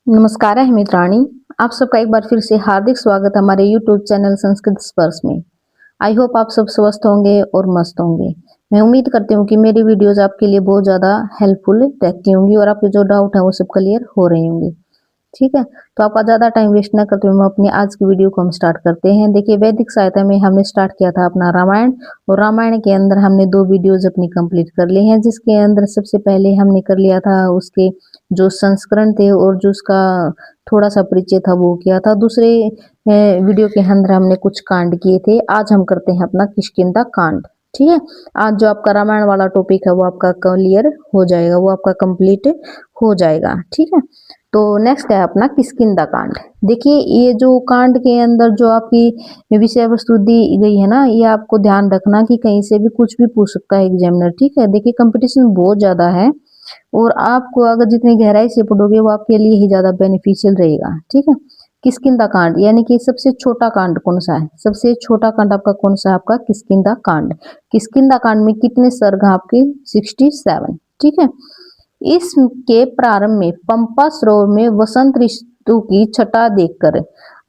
नमस्कार है मित्राणी। आप सबका एक बार फिर से हार्दिक स्वागत है हमारे यूट्यूब चैनल संस्कृत स्पर्श में। आई होप आप सब स्वस्थ होंगे और मस्त होंगे। मैं उम्मीद करती हूँ कि मेरी वीडियोस आपके लिए बहुत ज़्यादा हेल्पफुल रहती होंगी और आपके जो डाउट है वो सब क्लियर हो रहे होंगे। ठीक है, तो आपका ज़्यादा टाइम वेस्ट ना करते हुए हम अपनी आज की वीडियो को हम स्टार्ट करते हैं। देखिए, वैदिक सहायता में हमने स्टार्ट किया था अपना रामायण, और रामायण के अंदर हमने 2 वीडियोज़ अपनी कंप्लीट कर ली हैं, जिसके अंदर सबसे पहले हमने कर लिया था उसके जो संस्करण थे और जो उसका थोड़ा-सा परिचय था वो किया था। दूसरे वीडियो के अंदर हमने कुछ कांड किए थे। आज हम करते हैं अपना किष्किंधा कांड। ठीक है, आज जो आपका रामायण वाला टॉपिक है वो आपका क्लियर हो जाएगा, वो आपका कंप्लीट हो जाएगा। ठीक है, तो नेक्स्ट है अपना किष्किंधा कांड। देखिए, ये जो कांड के अंदर जो आपकी विषय वस्तु दी गई है ना, ये आपको ध्यान रखना कि कहीं से भी कुछ भी पूछ सकता है एग्जामिनर। ठीक है, देखिए कंपटीशन बहुत ज्यादा है और आपको अगर जितनी गहराई से पढ़ोगे वो आपके लिए ही ज्यादा बेनिफिशियल रहेगा। ठीक है, किष्किंधा कांड यानी कि सबसे छोटा कांड कौन सा है? सबसे छोटा कांड आपका कौन सा है? आपका किष्किंधा कांड। किष्किंधा कांड में कितने सर्ग हैं आपके? 67। ठीक है, इसके प्रारंभ में पंपा सरोवर में वसंत ऋतु की छटा देखकर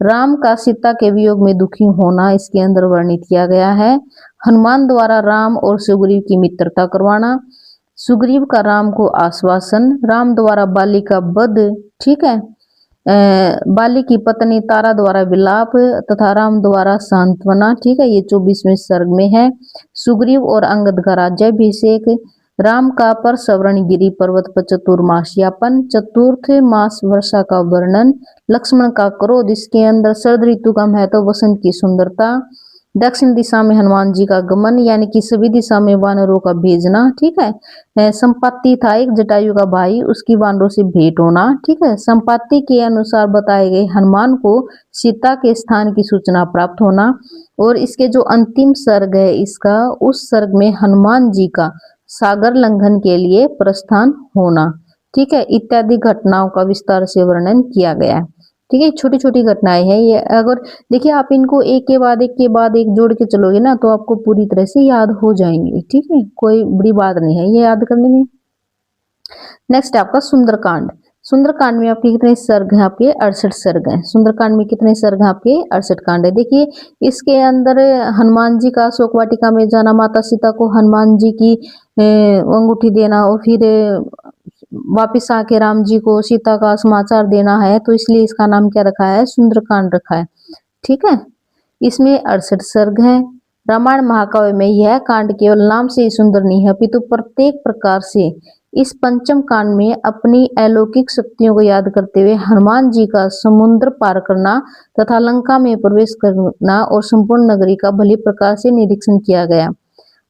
राम का सीता के वियोग में दुखी होना इसके अंदर वर्णित किया गया है। हनुमान द्वारा राम और सुग्रीव की मित्रता करवाना, सुग्रीव का राम को आश्वासन, राम द्वारा बाली का वध। ठीक है, बाली की पत्नी तारा द्वारा विलाप तथा राम द्वारा सांत्वना। ठीक है, ये 24वें सर्ग में है। सुग्रीव और अंगद का राज्याभिषेक, राम का परसवर्ण गिरी पर्वत पर चतुर्मास यापन, चतुर्थ मास वर्षा का वर्णन, लक्ष्मण का क्रोध, इसके अंदर शरद ऋतु का महत्व, वसंत की सुंदरता, दक्षिण दिशा में हनुमान जी का गमन यानी कि सभी दिशा में वानरों का भेजना। ठीक है, संपत्ति था एक जटायु का भाई, उसकी वानरों से भेंट होना। ठीक है, संपत्ति के अनुसार बताए गए हनुमान को सीता के स्थान की सूचना प्राप्त होना, और इसके जो अंतिम सर्ग है इसका, उस सर्ग में हनुमान जी का सागर लंघन के लिए प्रस्थान होना। ठीक है, इत्यादि घटनाओं का विस्तार से वर्णन किया गया है। ठीक है, छोटी छोटी घटनाएं हैं ये। अगर देखिए आप इनको एक के बाद एक के बाद एक जोड़ के चलोगे ना तो आपको पूरी तरह से याद हो जाएंगे। ठीक है, कोई बड़ी बात नहीं है ये याद करने में। नेक्स्ट है आपका सुंदरकांड। सुंदरकांड में आपके कितने सर्ग हैं? आपके 68 सर्ग हैं। सुंदरकांड में कितने सर्ग हैं? आपके 68 कांड है। देखिए, इसके अंदर हनुमान जी का अशोक वाटिका में जाना, माता सीता को हनुमान जी की अंगूठी देना, और फिर वापिस आके राम जी को सीता का समाचार देना है, तो इसलिए इसका नाम क्या रखा है? सुंदरकांड रखा है। ठीक है, इसमें 68 सर्ग हैं। रामायण महाकाव्य में यह कांड केवल नाम से ही सुंदर नहीं है, अपितु प्रत्येक प्रकार से इस पंचम कांड में अपनी अलौकिक शक्तियों को याद करते हुए हनुमान जी का समुद्र पार करना तथा लंका में प्रवेश करना और संपूर्ण नगरी का भली प्रकार से निरीक्षण किया गया।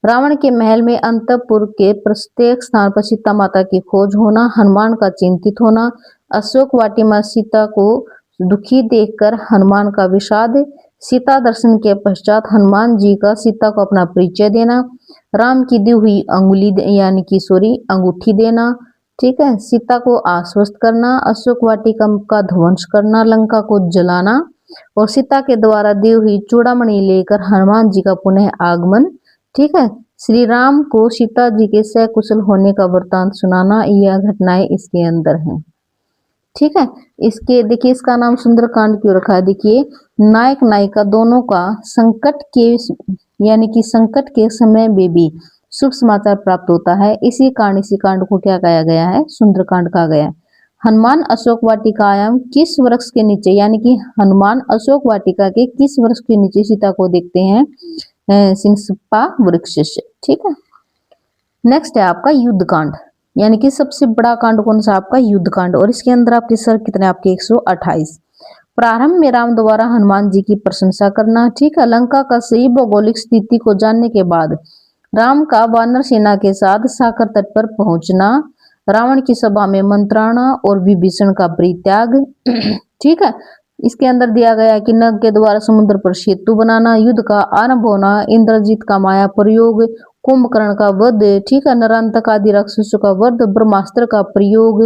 रावण के महल में अंतपुर के प्रत्येक स्थान पर सीता माता की खोज होना, हनुमान का चिंतित होना, अशोक वाटी में सीता को दुखी देखकर हनुमान का विषाद, सीता दर्शन के पश्चात हनुमान जी का सीता को अपना परिचय देना, राम की दी हुई अंगुली यानी कि अंगूठी देना। ठीक है, सीता को आश्वस्त करना, अशोक वाटिका का ध्वंस करना, लंका को जलाना, और सीता के द्वारा दी हुई चूड़ामणि लेकर हनुमान जी का पुनः आगमन। ठीक है, श्री राम को सीता जी के सकुशल होने का वृतांत सुनाना, यह घटनाएं इसके अंदर हैं। ठीक है, इसके देखिए इसका नाम सुंदरकांड क्यों रखा है? देखिए, नायक नायिका दोनों का संकट के यानी कि संकट के समय में भी शुभ समाचार प्राप्त होता है। इसी कांड को क्या कहा गया है? सुंदरकांड कहा गया है। हनुमान अशोक वाटिकायाम किस वृक्ष के नीचे, यानी कि हनुमान अशोक वाटिका के किस वृक्ष के नीचे सीता को देखते हैं? सिंसपा वृक्ष से। ठीक है, नेक्स्ट है आपका युद्ध कांड, यानी कि सबसे बड़ा कांड कौन सा? आपका युद्ध कांड, और इसके अंदर आपके सर कितने? आपके 128। प्रारंभ में राम द्वारा हनुमान जी की प्रशंसा करना। ठीक है, लंका का सही भौगोलिक स्थिति को जानने के बाद राम का वानर सेना के साथ सागर तट पर पहुंचना, रावण की सभा में मंत्राणा और विभीषण का परित्याग। ठीक है, इसके अंदर दिया गया कि नग के द्वारा समुद्र पर सेतु बनाना, युद्ध का आरंभ होना, इंद्रजीत का माया प्रयोग, कुंभकर्ण का वध। ठीक है, नरांतक आदि राक्षसों का वध, ब्रह्मास्त्र का प्रयोग,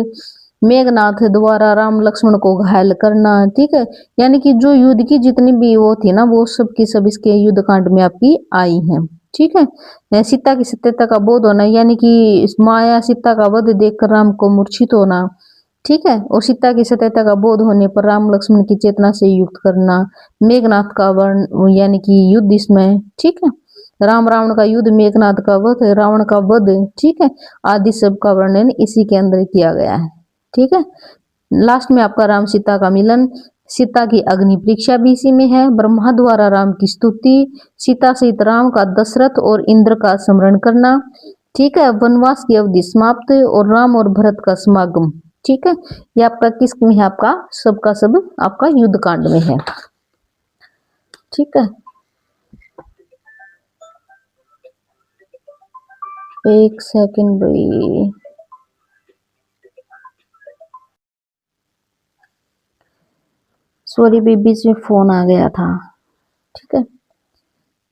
मेघनाथ द्वारा राम लक्ष्मण को घायल करना। ठीक है, यानी कि जो युद्ध की जितनी भी वो थी ना, वो सब की सब इसके युद्ध कांड में आपकी आई हैं। ठीक है, सीता की सत्यता का बोध होना, यानी कि माया सीता का वध देखकर राम को मूर्छित होना। ठीक है। और सीता की सत्यता का बोध होने पर राम लक्ष्मण की चेतना से युक्त करना, मेघनाथ का वर्ण यानी कि युद्ध इसमें, ठीक है। राम रावण का युद्ध, मेघनाथ का वध, रावण का वध, ठीक है, आदि सब का वर्णन इसी के अंदर किया गया है, ठीक है। लास्ट में आपका राम सीता का मिलन, सीता की अग्नि परीक्षा भी इसी में है, ब्रह्मा द्वारा राम की स्तुति, सीता सहित राम का दशरथ और इंद्र का स्मरण करना, ठीक है, वनवास की अवधि समाप्त और राम और भरत का समागम, ठीक है। ये आपका किस में है, आपका सबका सब आपका युद्ध कांड में है, ठीक है। एक सेकंड भाई, सॉरी बीच में फोन आ गया था, ठीक है।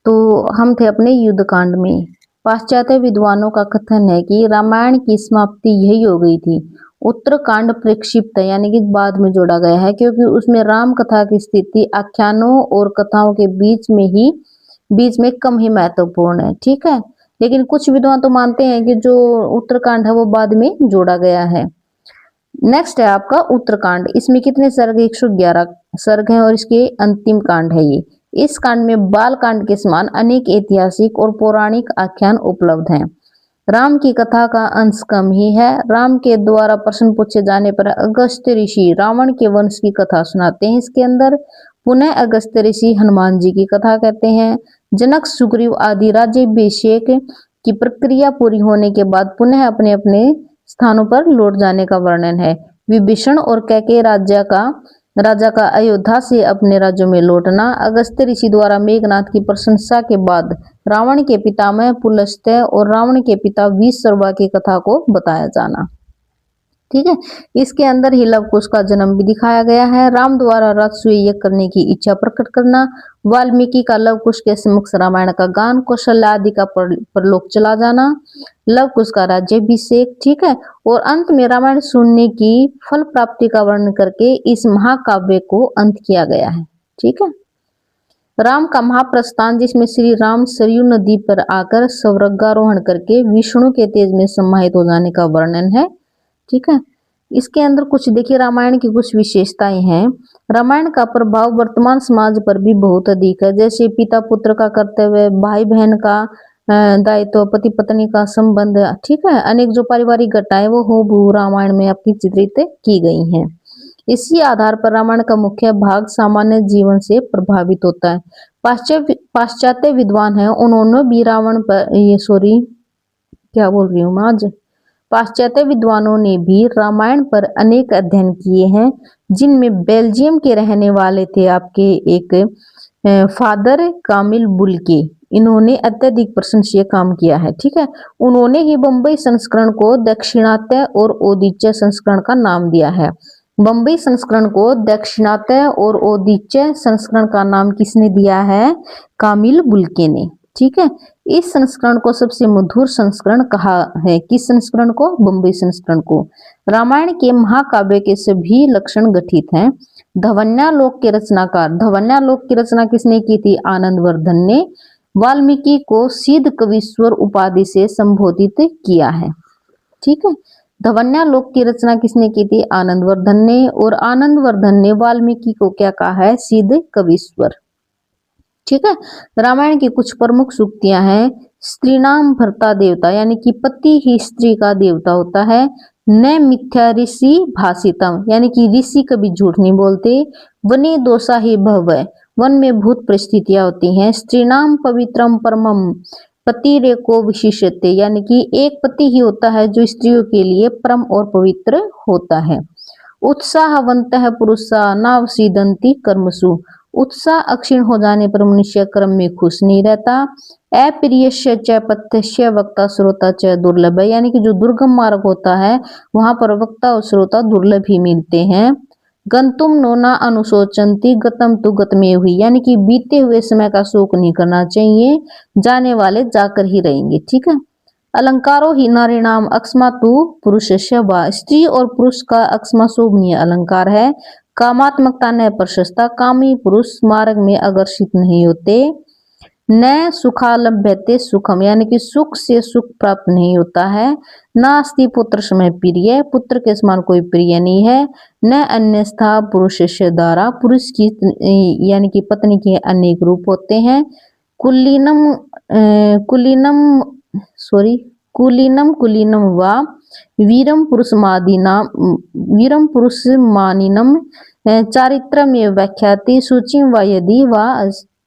तो हम थे अपने युद्ध कांड में। पाश्चात्य विद्वानों का कथन है कि रामायण की समाप्ति यही हो गई थी। उत्तरकांड प्रक्षिप्त यानी कि बाद में जोड़ा गया है, क्योंकि उसमें राम कथा की स्थिति आख्यानों और कथाओं के बीच में कम ही महत्वपूर्ण है, ठीक है। लेकिन कुछ विद्वान तो मानते हैं कि जो उत्तरकांड है वो बाद में जोड़ा गया है। नेक्स्ट है आपका उत्तरकांड। इसमें कितने सर्ग, 111 सर्ग हैं और इसके अंतिम कांड है ये। इस कांड में बाल कांड के समान अनेक ऐतिहासिक और पौराणिक आख्यान उपलब्ध हैं। राम की कथा का अंश कम ही है। राम के द्वारा प्रश्न पूछे जाने पर अगस्त्य ऋषि रावण के वंश की कथा सुनाते हैं इसके अंदर। पुनः अगस्त्य ऋषि हनुमान जी की कथा कहते हैं। जनक, सुग्रीव आदि राज्याभिषेक की प्रक्रिया पूरी होने के बाद पुनः अपने अपने स्थानों पर लौट जाने का वर्णन है। विभीषण और कैकेयी राजा का अयोध्या से अपने राज्यों में लौटना। अगस्त्य ऋषि द्वारा मेघनाथ की प्रशंसा के बाद रावण के पितामह पुलस्त्य और रावण के पिता विश्रवा की कथा को बताया जाना, ठीक है। इसके अंदर ही लव कुश का जन्म भी दिखाया गया है। राम द्वारा राजसूय यज्ञ करने की इच्छा प्रकट करना, वाल्मीकि का लव कुश के समक्ष रामायण का गान, कौशल्या आदि का परलोक चला जाना, लव कुश का राज्याभिषेक, ठीक है। और अंत में रामायण सुनने की फल प्राप्ति का वर्णन करके इस महाकाव्य को अंत किया गया है, ठीक है। राम का महाप्रस्थान, जिसमें श्री राम सरयू नदी पर आकर स्वर्गारोहण करके विष्णु के तेज में समाहित हो जाने का वर्णन है, ठीक है। इसके अंदर कुछ देखिए रामायण की कुछ विशेषताएं हैं। रामायण का प्रभाव वर्तमान समाज पर भी बहुत अधिक है, जैसे पिता पुत्र का कर्तव्य, भाई बहन का दायित्व, पति पत्नी का संबंध, ठीक है। अनेक जो पारिवारिक घटनाएं वो हूबहू रामायण में आपकी चित्रित की गई हैं। इसी आधार पर रामायण का मुख्य भाग सामान्य जीवन से प्रभावित होता है। पाश्चात्य विद्वान है, उन्होंने भी रावण पर क्या बोल रही हूँ मैं आज, पाश्चात्य विद्वानों ने भी रामायण पर अनेक अध्ययन किए हैं, जिनमें बेल्जियम के रहने वाले थे आपके एक फादर कामिल बुल्के, इन्होंने अत्यधिक प्रशंसनीय काम किया है, ठीक है। उन्होंने ही बम्बई संस्करण को दक्षिणात्य और औदिच्य संस्करण का नाम दिया है। बम्बई संस्करण को दक्षिणात्य और औदिच्य संस्करण का नाम किसने दिया है? कामिल बुल्के ने, ठीक है। इस संस्करण को सबसे मधुर संस्करण कहा है। किस संस्करण को? बम्बई संस्करण को। रामायण के महाकाव्य के सभी लक्षण गठित हैं। धवन्यालोक के रचनाकार, धवन्यालोक की रचना किसने की थी? आनंदवर्धन ने। वाल्मीकि को सिद्ध कवीश्वर उपाधि से संबोधित किया है, ठीक है। धवन्यालोक की रचना किसने की थी? आनंदवर्धन ने। और आनंदवर्धन ने वाल्मीकि को क्या कहा है? सिद्ध कवीश्वर, ठीक है। रामायण की कुछ प्रमुख सूक्तियां हैं। स्त्रीणाम भर्ता देवता, यानी कि पति ही स्त्री का देवता होता है। न मिथ्या ऋषि भाषितम, यानी कि ऋषि कभी झूठ नहीं बोलते। वने दोषा ही भव, वन में भूत परिस्थितियां होती हैं। स्त्रीणाम पवित्रम परमम, पति रे को विशिष्यते, यानी कि एक पति ही होता है जो स्त्रियों के लिए परम और पवित्र होता है। उत्साहवंत पुरुषा नावसीदंती कर्मसु, उत्साह अक्षीण हो जाने पर मनुष्य कर्म में खुश नहीं रहता। अप्रियस्य च पथ्यस्य वक्ता श्रोता च दुर्लभ, यानी कि जो दुर्गम मार्ग होता है वहां पर वक्ता और श्रोता दुर्लभ ही मिलते हैं। गंतुम नो ना अनुशोचंती गतम तु गतमे हुई, यानी कि बीते हुए समय का शोक नहीं करना चाहिए, जाने वाले जाकर ही रहेंगे, ठीक है। अलंकारो ही नारीणाम अक्ष्मा तु पुरुषस्य वा, स्त्री और पुरुष का अक्ष्मा शोभनीय अलंकार है। कामात्मकता न प्रशस्ता, कामी पुरुष मार्ग में आकर्षित नहीं होते। न सुखालभ्यते सुखम, यानी कि सुख से सुख प्राप्त नहीं होता है। नास्ति पुत्र समय प्रिय, पुत्र के समान कोई प्रिय नहीं है। न अन्यथा पुरुष से द्वारा, पुरुष की यानी कि पत्नी के अनेक रूप होते हैं। कुलीनम कुलीनम सॉरी कुलीनम कुलीनम वा वीरम पुरुषमादिनाम वीरम पुरुषमानिनम चारित्रमेव व्याख्याति शुचिम व यदि वा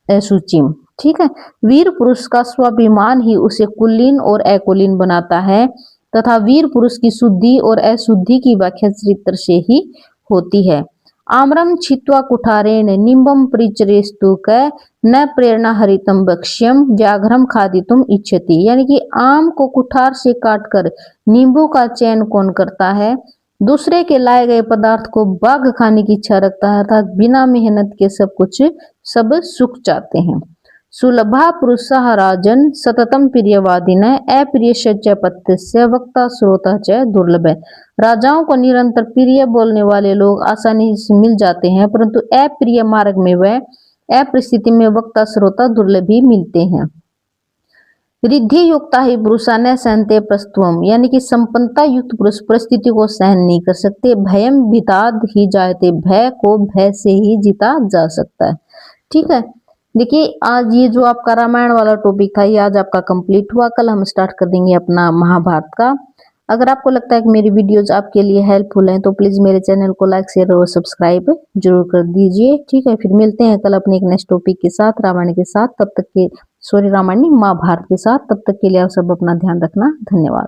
अशुचिम। ठीक है, वीर पुरुष का स्वाभिमान ही उसे कुलीन और अकुलीन बनाता है तथा वीर पुरुष की शुद्धि और अशुद्धि की व्याख्या चरित्र से ही होती है। आम्रम छित्वा कुठारेण निम्बम परिचरेस्तुक न प्रेरणा हरितम वक्ष्यम व्याघ्रम खादितुम इच्छति, यानी कि आम को कुठार से काटकर नींबू का चयन कौन करता है? दूसरे के लाए गए पदार्थ को बाघ खाने की इच्छा रखता है, अर्थात बिना मेहनत के सब सुख चाहते हैं। सुलभा पुरुषः राजन सततम प्रियवादिन अप्रिय पत्य वक्ता श्रोता च दुर्लभ है। राजाओं को निरंतर प्रिय बोलने वाले लोग आसानी से मिल जाते हैं, परंतु अप्रिय मार्ग में वह अपरिस्थिति में वक्ता श्रोता दुर्लभ ही मिलते हैं। रिद्धि युक्ता ही पुरुषा न सहनते प्रस्तुवम, यानी कि संपन्नता युक्त पुरुष परिस्थिति को सहन नहीं कर सकते। भयम भिताद ही जायते, भय को भय से ही जीता जा सकता है। ठीक है, देखिए आज ये जो आपका रामायण वाला टॉपिक था ये आज आपका कंप्लीट हुआ। कल हम स्टार्ट कर देंगे अपना महाभारत का। अगर आपको लगता है कि मेरी वीडियोज आपके लिए हेल्पफुल हैं तो प्लीज मेरे चैनल को लाइक शेयर और सब्सक्राइब जरूर कर दीजिए। ठीक है, फिर मिलते हैं कल अपने एक नेक्स्ट टॉपिक के साथ, रामायण के साथ। तब तक के रामायण नहीं, महाभारत के साथ। तब तक के लिए आप सब अपना ध्यान रखना। धन्यवाद।